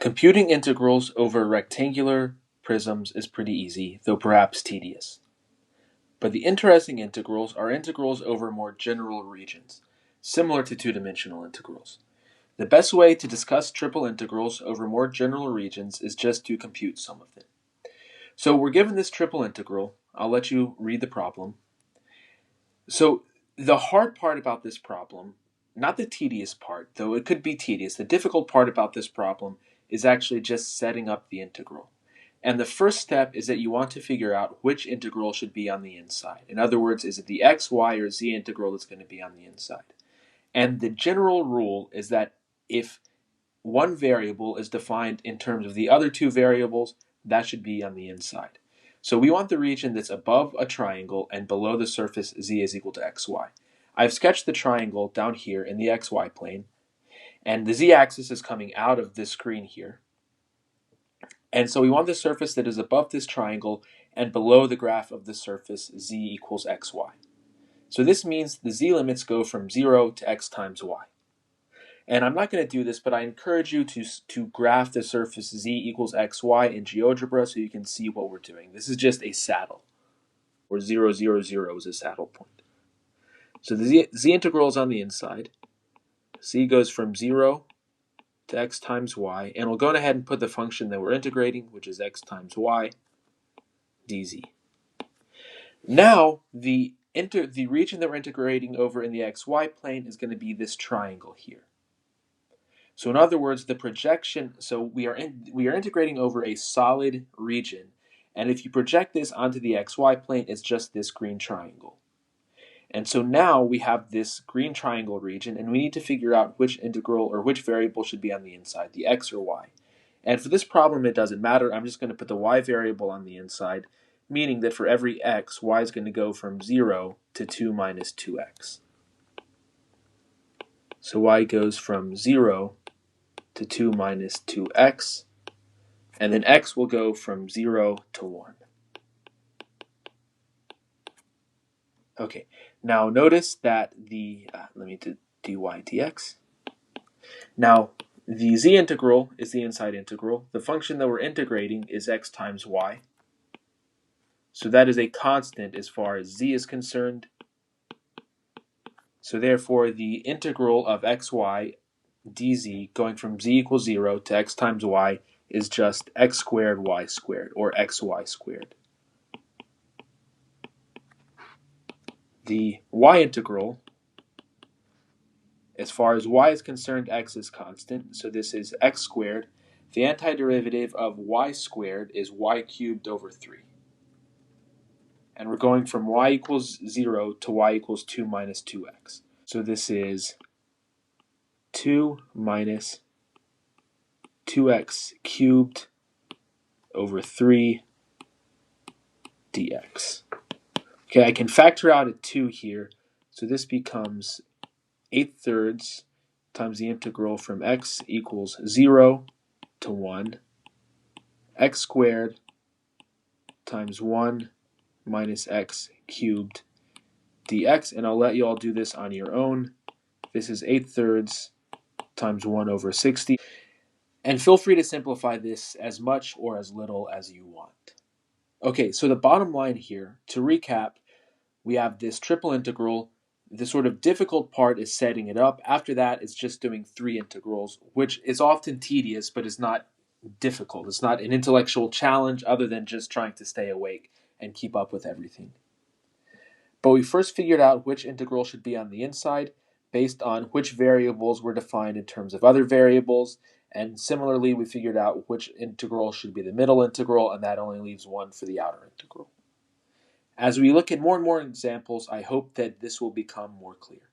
Computing integrals over rectangular prisms is pretty easy, though perhaps tedious. But the interesting integrals are integrals over more general regions, similar to two-dimensional integrals. The best way to discuss triple integrals over more general regions is just to compute some of them. So we're given this triple integral. I'll let you read the problem. So the hard part about this problem, not the tedious part, though it could be tedious, the difficult part about this problem is actually just setting up the integral. And the first step is that you want to figure out which integral should be on the inside. In other words, is it the x, y, or z integral that's going to be on the inside? And the general rule is that if one variable is defined in terms of the other two variables, that should be on the inside. So we want the region that's above a triangle and below the surface z is equal to xy. I've sketched the triangle down here in the xy plane, and the z-axis is coming out of this screen here. And so we want the surface that is above this triangle and below the graph of the surface z equals xy. So this means the z limits go from 0 to x times y. And I'm not going to do this, but I encourage you to graph the surface z equals xy in GeoGebra so you can see what we're doing. This is just a saddle, where 0, 0, 0 is a saddle point. So the z integral is on the inside. Z goes from 0 to x times y, and we'll go ahead and put the function that we're integrating, which is x times y dz. Now, the region that we're integrating over in the xy plane is going to be this triangle here. So in other words, the projection, so we are integrating over a solid region, and if you project this onto the xy plane, it's just this green triangle. And so now we have this green triangle region, and we need to figure out which integral or which variable should be on the inside, the x or y. And for this problem, it doesn't matter. I'm just going to put the y variable on the inside, meaning that for every x, y is going to go from 0 to 2 minus 2x. So y goes from 0 to 2 minus 2x, and then x will go from 0 to 1. Okay, now notice that let me do dy dx. Now, the z integral is the inside integral. The function that we're integrating is x times y. So that is a constant as far as z is concerned. So therefore, the integral of xy dz going from z equals 0 to x times y is just x squared y squared, or xy squared. The y integral, as far as y is concerned, x is constant, so this is x squared. The antiderivative of y squared is y cubed over 3. And we're going from y equals 0 to y equals 2 minus 2x. So this is 2 minus 2x cubed over 3 dx. Okay, I can factor out a 2 here, so this becomes 8/3 times the integral from x equals 0 to 1, x squared times 1 minus x cubed dx, and I'll let you all do this on your own. This is 8/3 times 1 over 60, and feel free to simplify this as much or as little as you want. Okay, so the bottom line here, to recap, we have this triple integral. The sort of difficult part is setting it up. After that, it's just doing 3 integrals, which is often tedious, but is not difficult. It's not an intellectual challenge other than just trying to stay awake and keep up with everything. But we first figured out which integral should be on the inside based on which variables were defined in terms of other variables, and similarly, we figured out which integral should be the middle integral, and that only leaves one for the outer integral. As we look at more and more examples, I hope that this will become more clear.